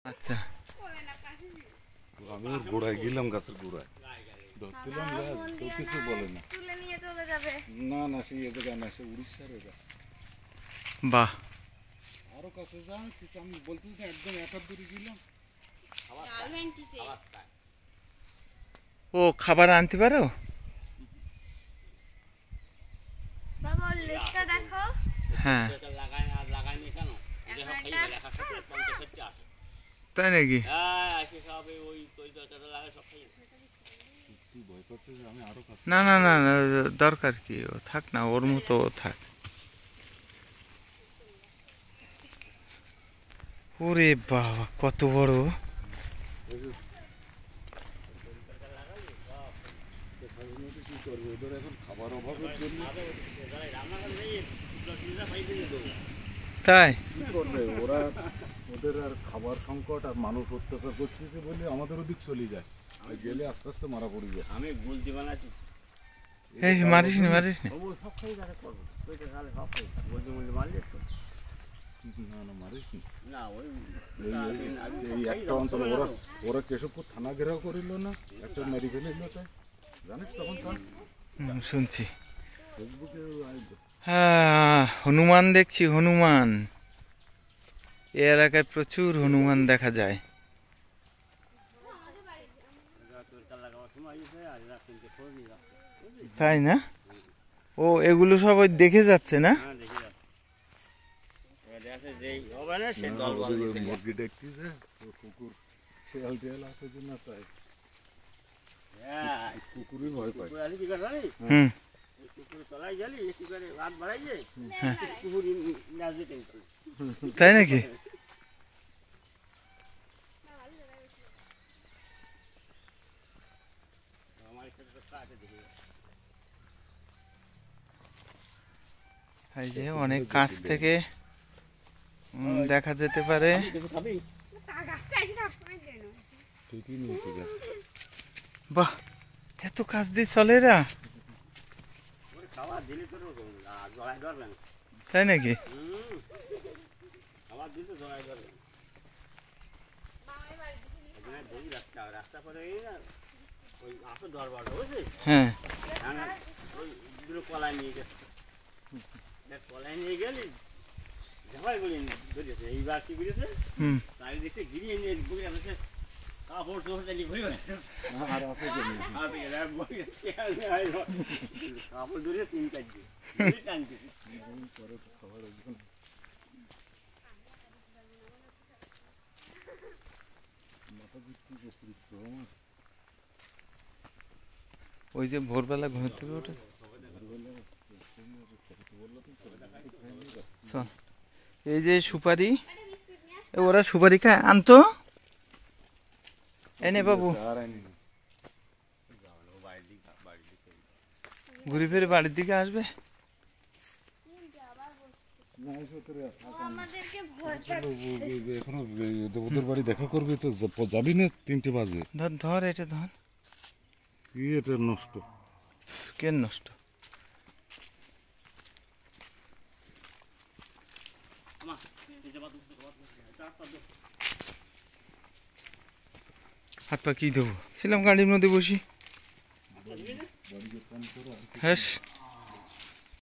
আচ্ছা, আমি ওর গোড়ায় গেলাম, গাছের গোড়ায় ধরছিলাম, কেউ কিছু বলে না। না না, সেই এ জায়গায় না, সে উড়িষ্যার এ জায়গা। বাহ, আরো কাছে যা কিছু, আমি বলতেছি না, একদম একার দূরে গেলাম। ও খাবার আনতে পারো? হ্যাঁ, তাই নাকি? না না না না, দরকার কি, ও থাক না, ওর মতো ও থাক। ওরে বাবা, কত বড়! খাবার অভাবের জন্য তাই কি করবে ওরা, ওদের আর খাবার সংকট আর মানুষ অত্যাচার করতেছে বলে আমাদের ওদিক চলে যায়, আর গেলে আস্তে আস্তে মারা পড়ে যায়। আমি গুলতি বানাচ্ছি, এই মারিস নি, মারিস নি। সব খাই যারা করবো, সব খাই গুলতি মুলতি মারলে একটু। না না, মারিস নি। না ওই এই একটা অঞ্চলে ওরা কেশবপুর থানা ঘেরাও করিল না, একটা মেরি ফেলে তাই জানিস তখন তো শুনছি ফেসবুকে। হ্যাঁ, হনুমান দেখছি, হনুমান। এ এলাকায় প্রচুর হনুমান দেখা যায়। তাই না? ও এগুলো সব ওই দেখে যাচ্ছে না? মুরগি দেখতেছে, কুকুর শেয়াল টেয়াল আছে যে না, তাই কুকুরই ভয় পায়। হুম, তাই নাকি? এই যে অনেক কাছ থেকে দেখা যেতে পারে। বাহ, এত কাছ দিয়ে চলে এরা, তাই নাকি? হ্যাঁ, কলাই নিয়ে গেছে, কলাই নিয়ে গেলি ঝাপাই বলি ধরেছে, এইবার কি করেছে চারিদিকে গিরিয়ে নিয়ে বই আছে, কাপড় চোপড় চালিয়ে ঘুরে কাপড় ধরে 3-4 দিন টানতেছে। ওই যে ভোরবেলা ঘুম থেকে ওঠে। চল, এই যে সুপারি, ওরা সুপারি খায়, আনতো এনে বাবু, ঘুরে ফিরে বাড়ির দিকে আসবে। এখনো ওদের বাড়ি দেখা করবি তো, যাবি না 3টে বাজে। ধর ধর, এটা ধর। এটা নষ্ট, কেন নষ্ট? হাত পা কি দেবো, ছিলাম গাড়ির মধ্যে বসি। হ্যাঁ